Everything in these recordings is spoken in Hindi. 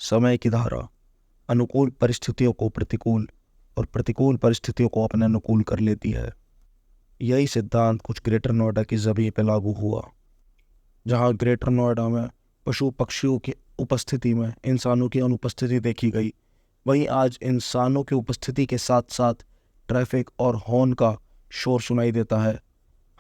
समय की धारा अनुकूल परिस्थितियों को प्रतिकूल और प्रतिकूल परिस्थितियों को अपने अनुकूल कर लेती है। यही सिद्धांत कुछ ग्रेटर नोएडा की ज़मीन पर लागू हुआ, जहां ग्रेटर नोएडा में पशु पक्षियों की उपस्थिति में इंसानों की अनुपस्थिति देखी गई, वहीं आज इंसानों की उपस्थिति के साथ साथ ट्रैफिक और हॉर्न का शोर सुनाई देता है।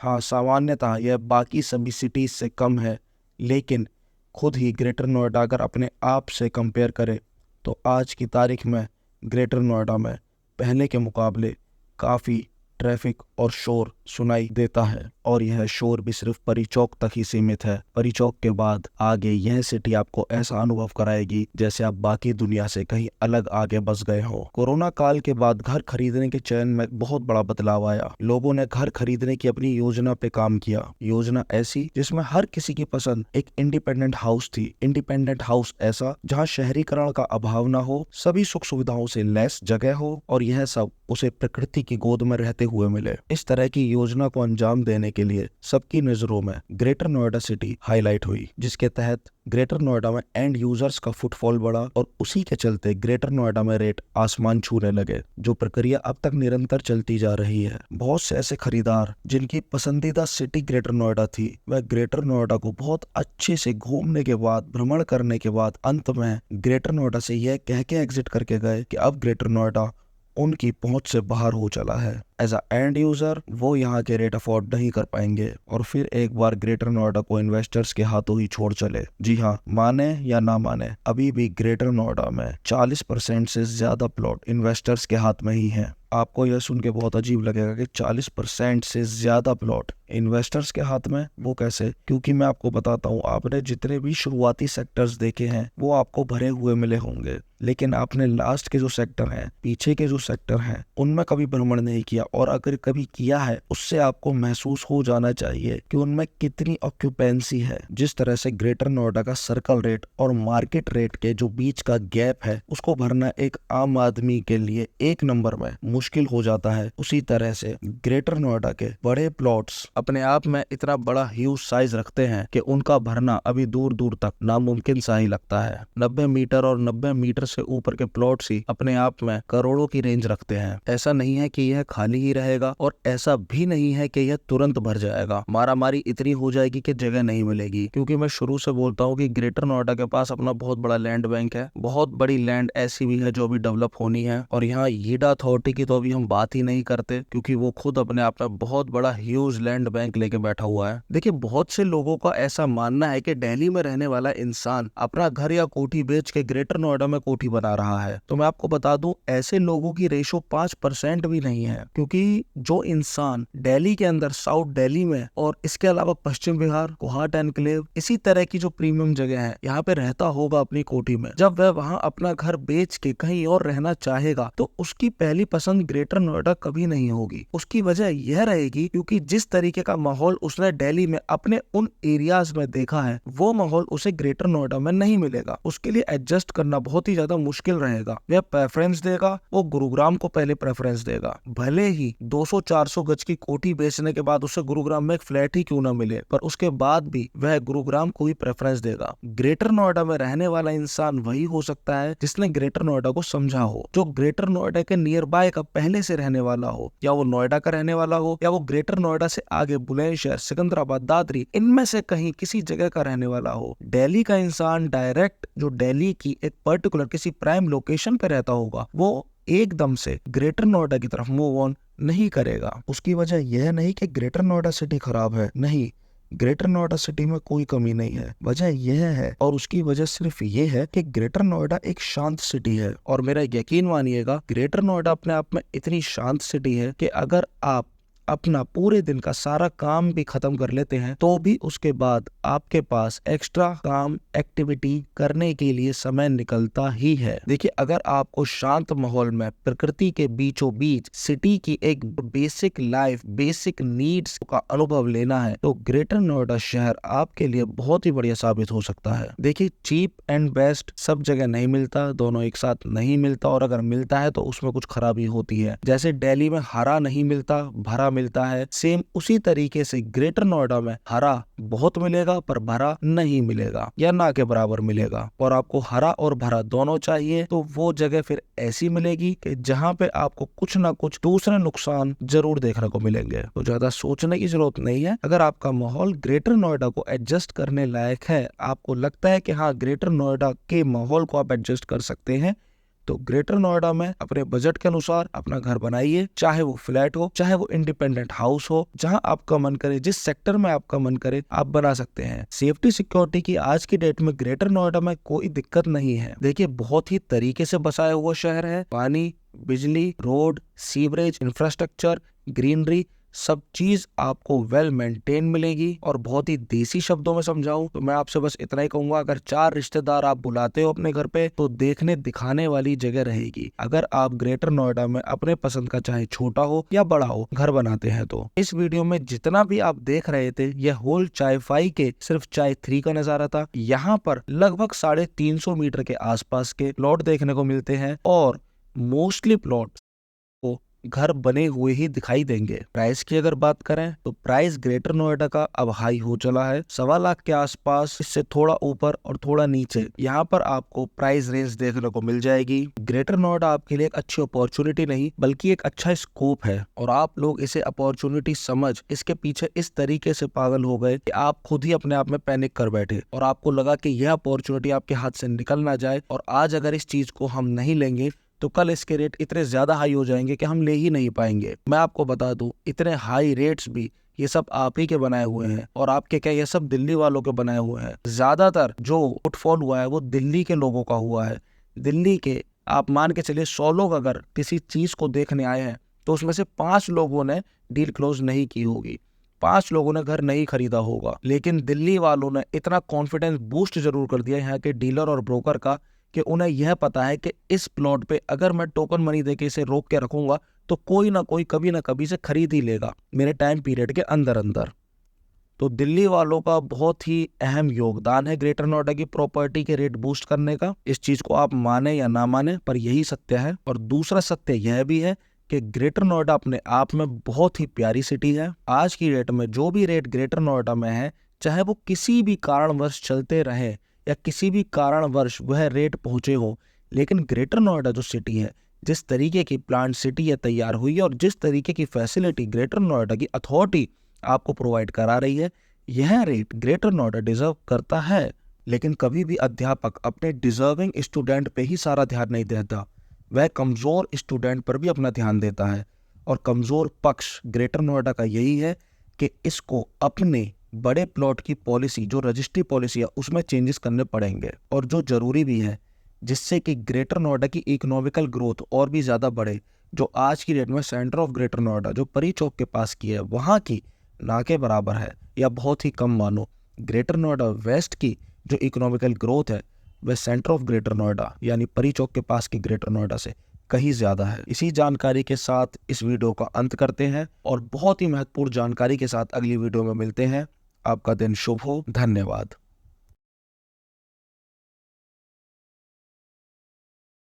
हाँ, सामान्यतः यह बाकी सभी सिटीज़ से कम है, लेकिन खुद ही ग्रेटर नोएडा अगर अपने आप से कंपेयर करे तो आज की तारीख में ग्रेटर नोएडा में पहले के मुकाबले काफ़ी ट्रैफिक और शोर सुनाई देता है। और यह शोर भी सिर्फ परी चौक तक ही सीमित है। परी चौक के बाद आगे यह सिटी आपको ऐसा अनुभव कराएगी जैसे आप बाकी दुनिया से कहीं अलग आगे बस गए हो। कोरोना काल के बाद घर खरीदने के चयन में बहुत बड़ा बदलाव आया। लोगों ने घर खरीदने की अपनी योजना पे काम किया। योजना ऐसी जिसमें हर किसी की पसंद एक इंडिपेंडेंट हाउस थी। इंडिपेंडेंट हाउस ऐसा जहाँ शहरीकरण का अभाव ना हो, सभी सुख सुविधाओं से लैस जगह हो और यह सब उसे प्रकृति की गोद में रहते हुए मिले। इस तरह की योजना को अंजाम देने के लिए सबकी नजरों में ग्रेटर नोएडा सिटी हाईलाइट हुई, जिसके तहत ग्रेटर नोएडा में एंड यूजर्स का फुटफॉल बढ़ा और उसी के चलते ग्रेटर नोएडा में रेट आसमान छूने लगे। जो प्रक्रिया अब तक निरंतर चलती जा रही है। बहुत से ऐसे खरीदार जिनकी पसंदीदा सिटी ग्रेटर नोएडा थी, वह ग्रेटर नोएडा को बहुत अच्छे से घूमने के बाद, भ्रमण करने के बाद अंत में ग्रेटर नोएडा से यह कह के एग्जिट करके गए कि अब ग्रेटर नोएडा उनकी पहुंच से बाहर हो चला है। एज अ एंड यूजर वो यहाँ के रेट अफोर्ड नहीं कर पाएंगे और फिर एक बार ग्रेटर नोएडा को इन्वेस्टर्स के हाथों ही छोड़ चले। जी हाँ, माने या ना माने, अभी भी ग्रेटर नोएडा में 40% से ज्यादा प्लॉट इन्वेस्टर्स के हाथ में ही है। आपको यह सुन के बहुत अजीब लगेगा कि 40% से ज्यादा प्लॉट इन्वेस्टर्स के हाथ में, वो कैसे? क्योंकि मैं आपको बताता हूँ, आपने जितने भी शुरुआती सेक्टर्स देखे हैं वो आपको भरे हुए मिले होंगे, लेकिन आपने लास्ट के जो सेक्टर हैं, पीछे के जो सेक्टर हैं, उनमें कभी भ्रमण नहीं किया। और अगर कभी किया है, उससे आपको महसूस हो जाना चाहिए कि उनमें कितनी ऑक्यूपेंसी है। जिस तरह से ग्रेटर नोएडा का सर्कल रेट और मार्केट रेट के जो बीच का गैप है, उसको भरना एक आम आदमी के लिए एक नंबर में मुश्किल हो जाता है, उसी तरह से ग्रेटर नोएडा के बड़े प्लॉट्स अपने आप में इतना बड़ा ह्यूज साइज रखते हैं कि उनका भरना अभी दूर दूर तक नामुमकिन सा ही लगता है। 90 मीटर और 90 मीटर से ऊपर के प्लॉट्स ही अपने आप में करोड़ों की रेंज रखते हैं। ऐसा नहीं है कि यह खाली ही रहेगा और ऐसा भी नहीं है कि यह तुरंत भर जाएगा। मारामारी इतनी हो जाएगी कि जगह नहीं मिलेगी। क्योंकि मैं शुरू से बोलता हूँ कि ग्रेटर नोएडा के पास अपना बहुत बड़ा लैंड बैंक है। बहुत बड़ी लैंड ऐसी भी है जो अभी डेवलप होनी है। और यहाँ येडा अथॉरिटी की तो अभी हम बात ही नहीं करते, क्योंकि वो खुद अपने आप में बहुत बड़ा ह्यूज लैंड बैंक लेके बैठा हुआ है। देखिए, बहुत से लोगों का ऐसा मानना है कि दिल्ली में रहने वाला इंसान अपना घर या कोठी बेच के ग्रेटर नोएडा में कोठी बना रहा है। तो मैं आपको बता दूं, ऐसे लोगों की रेशो 5% भी नहीं है। क्योंकि जो इंसान दिल्ली के अंदर, साउथ दिल्ली में और इसके अलावा पश्चिम बिहार, कोहाट एनक्लेव, इसी तरह की जो प्रीमियम जगह है, यहाँ पे रहता होगा अपनी कोठी में, जब वह वहाँ अपना घर बेच के कहीं और रहना चाहेगा तो उसकी पहली पसंद ग्रेटर नोएडा कभी नहीं होगी। उसकी वजह यह रहेगी क्योंकि जिस तरीके का माहौल उसने दिल्ली में अपने उन एरियाज में देखा है, वो माहौल उसे ग्रेटर नोएडा में नहीं मिलेगा। उसके लिए एडजस्ट करना बहुत ही ज्यादा मुश्किल रहेगा। वह प्रेफरेंस देगा, वो गुरुग्राम को पहले प्रेफरेंस देगा। भले ही 200-400 गज की कोठी बेचने के बाद उसे गुरुग्राम में एक फ्लैट ही क्यों ना मिले, पर उसके बाद भी वह गुरुग्राम को ही प्रेफरेंस देगा। ग्रेटर नोएडा में रहने वाला इंसान वही हो सकता है जिसने ग्रेटर नोएडा को समझा हो, जो ग्रेटर नोएडा के नियर बाय का पहले से रहने वाला हो, या वो नोएडा का रहने वाला हो, या वो ग्रेटर नोएडा से आगे बुलंदशहर, सिकंदराबाद, दादरी, इनमें से कहीं किसी जगह का रहने वाला हो। दिल्ली का इंसान डायरेक्ट जो दिल्ली की एक पर्टिकुलर किसी प्राइम लोकेशन पे रहता होगा, वो एकदम से ग्रेटर नोएडा की तरफ मूव ऑन नहीं करेगा। उसकी वजह यह नहीं कि ग्रेटर नोएडा सिटी खराब है, नहीं, ग्रेटर नोएडा सिटी में कोई कमी नहीं है। वजह यह है, और उसकी वजह सिर्फ ये है कि ग्रेटर नोएडा एक शांत सिटी है। और मेरा यकीन मानिएगा, ग्रेटर नोएडा अपने आप में इतनी शांत सिटी है कि अगर आप अपना पूरे दिन का सारा काम भी खत्म कर लेते हैं तो भी उसके बाद आपके पास एक्स्ट्रा काम, एक्टिविटी करने के लिए समय निकलता ही है। देखिए, अगर आपको शांत माहौल में प्रकृति के बीचों बीच सिटी की एक बेसिक लाइफ, बेसिक नीड्स का अनुभव लेना है तो ग्रेटर नोएडा शहर आपके लिए बहुत ही बढ़िया साबित हो सकता है। देखिए, चीप एंड बेस्ट सब जगह नहीं मिलता, दोनों एक साथ नहीं मिलता, और अगर मिलता है तो उसमें कुछ खराबी होती है। जैसे दिल्ली में हरा नहीं मिलता, भरा मिलता है, सेम उसी तरीके से ग्रेटर नोएडा में हरा बहुत मिलेगा पर भरा नहीं मिलेगा या ना के बराबर मिलेगा। और आपको हरा और भरा दोनों चाहिए तो वो जगह फिर ऐसी मिलेगी कि जहाँ पे आपको कुछ ना कुछ दूसरे नुकसान जरूर देखने को मिलेंगे। तो ज्यादा सोचने की जरूरत नहीं है। अगर आपका माहौल ग्रेटर नोएडा को एडजस्ट करने लायक है, आपको लगता है कि हाँ ग्रेटर नोएडा के माहौल को आप एडजस्ट कर सकते हैं, तो ग्रेटर नोएडा में अपने बजट के अनुसार अपना घर बनाइए। चाहे वो फ्लैट हो, चाहे वो इंडिपेंडेंट हाउस हो, जहां आपका मन करे, जिस सेक्टर में आपका मन करे आप बना सकते हैं। सेफ्टी सिक्योरिटी की आज की डेट में ग्रेटर नोएडा में कोई दिक्कत नहीं है। देखिए बहुत ही तरीके से बसाया हुआ शहर है। पानी, बिजली, रोड, सीवरेज, इंफ्रास्ट्रक्चर, ग्रीनरी, सब चीज आपको वेल मेंटेन मिलेगी। और बहुत ही देसी शब्दों में समझाऊं तो मैं आपसे बस इतना ही कहूंगा, अगर 4 रिश्तेदार आप बुलाते हो अपने घर पे तो देखने दिखाने वाली जगह रहेगी। अगर आप ग्रेटर नोएडा में अपने पसंद का चाहे छोटा हो या बड़ा हो घर बनाते हैं तो इस वीडियो में जितना भी आप देख रहे थे यह होल चाय 5 के सिर्फ चाय 3 का नजारा था। यहाँ पर लगभग 350 मीटर के आसपास के प्लॉट देखने को मिलते हैं और मोस्टली प्लॉट को घर बने हुए ही दिखाई देंगे। प्राइस की अगर बात करें तो प्राइस ग्रेटर नोएडा का अब हाई हो चला है, 1.25 लाख के आसपास, इससे थोड़ा ऊपर और थोड़ा नीचे यहाँ पर आपको प्राइस रेंज देखने को मिल जाएगी। ग्रेटर नोएडा आपके लिए एक अच्छी अपॉर्चुनिटी नहीं बल्कि एक अच्छा स्कोप है और आप लोग इसे अपॉर्चुनिटी समझ इसके पीछे इस तरीके से पागल हो गए कि आप खुद ही अपने आप में पैनिक कर बैठे और आपको लगा कि यह अपॉर्चुनिटी आपके हाथ से निकल ना जाए और आज अगर इस चीज को हम नहीं लेंगे तो कल इसके रेट इतने ज्यादा हाई हो जाएंगे कि हम ले ही नहीं पाएंगे। मैं आपको बता दूं इतने हाई रेट्स भी ये सब आप ही के बनाए हुए हैं और आपके क्या ये सब दिल्ली वालों के बनाए हुए हैं। ज्यादातर जो फुटफॉल हुआ है वो दिल्ली के लोगों का हुआ है। दिल्ली के आप मान के चलिए 100 लोग अगर किसी चीज को देखने आए हैं तो उसमें से 5 लोगों ने डील क्लोज नहीं की होगी, 5 लोगों ने घर नहीं खरीदा होगा। लेकिन दिल्ली वालों ने इतना कॉन्फिडेंस बूस्ट जरूर कर दिया यहाँ के डीलर और ब्रोकर का कि उन्हें यह पता है कि इस प्लॉट पे अगर मैं टोकन मनी देके इसे रोक के रखूंगा तो कोई ना कोई कभी ना कभी से खरीद ही लेगा मेरे टाइम पीरियड के अंदर अंदर। तो दिल्ली वालों का बहुत ही अहम योगदान है ग्रेटर नोएडा की प्रॉपर्टी के रेट बूस्ट करने का। इस चीज को आप माने या ना माने पर यही सत्य है। और दूसरा सत्य यह भी है कि ग्रेटर नोएडा अपने आप में बहुत ही प्यारी सिटी है। आज की डेट में जो भी रेट ग्रेटर नोएडा में है, चाहे वो किसी भी कारणवश चलते रहे या किसी भी कारणवश वह रेट पहुंचे हो, लेकिन ग्रेटर नोएडा जो सिटी है, जिस तरीके की प्लांट सिटी है तैयार हुई है और जिस तरीके की फैसिलिटी ग्रेटर नोएडा की अथॉरिटी आपको प्रोवाइड करा रही है, यह रेट ग्रेटर नोएडा डिजर्व करता है। लेकिन कभी भी अध्यापक अपने डिजर्विंग स्टूडेंट पे ही सारा ध्यान नहीं देता, वह कमजोर स्टूडेंट पर भी अपना ध्यान देता है। और कमजोर पक्ष ग्रेटर नोएडा का यही है कि इसको अपने बड़े प्लॉट की पॉलिसी जो रजिस्ट्री पॉलिसी है उसमें चेंजेस करने पड़ेंगे और जो जरूरी भी है, जिससे कि ग्रेटर नोएडा की इकोनॉमिकल ग्रोथ और भी ज्यादा बढ़े। जो आज की डेट में सेंटर ऑफ ग्रेटर नोएडा जो परी चौक के पास की है वहां की ना के बराबर है या बहुत ही कम मानो। ग्रेटर नोएडा वेस्ट की जो इकोनॉमिकल ग्रोथ है वह सेंटर ऑफ ग्रेटर नोएडा यानी परी चौक के पास की ग्रेटर नोएडा से कहीं ज्यादा है। इसी जानकारी के साथ इस वीडियो का अंत करते हैं और बहुत ही महत्वपूर्ण जानकारी के साथ अगली वीडियो में मिलते हैं। आपका दिन शुभ हो। धन्यवाद।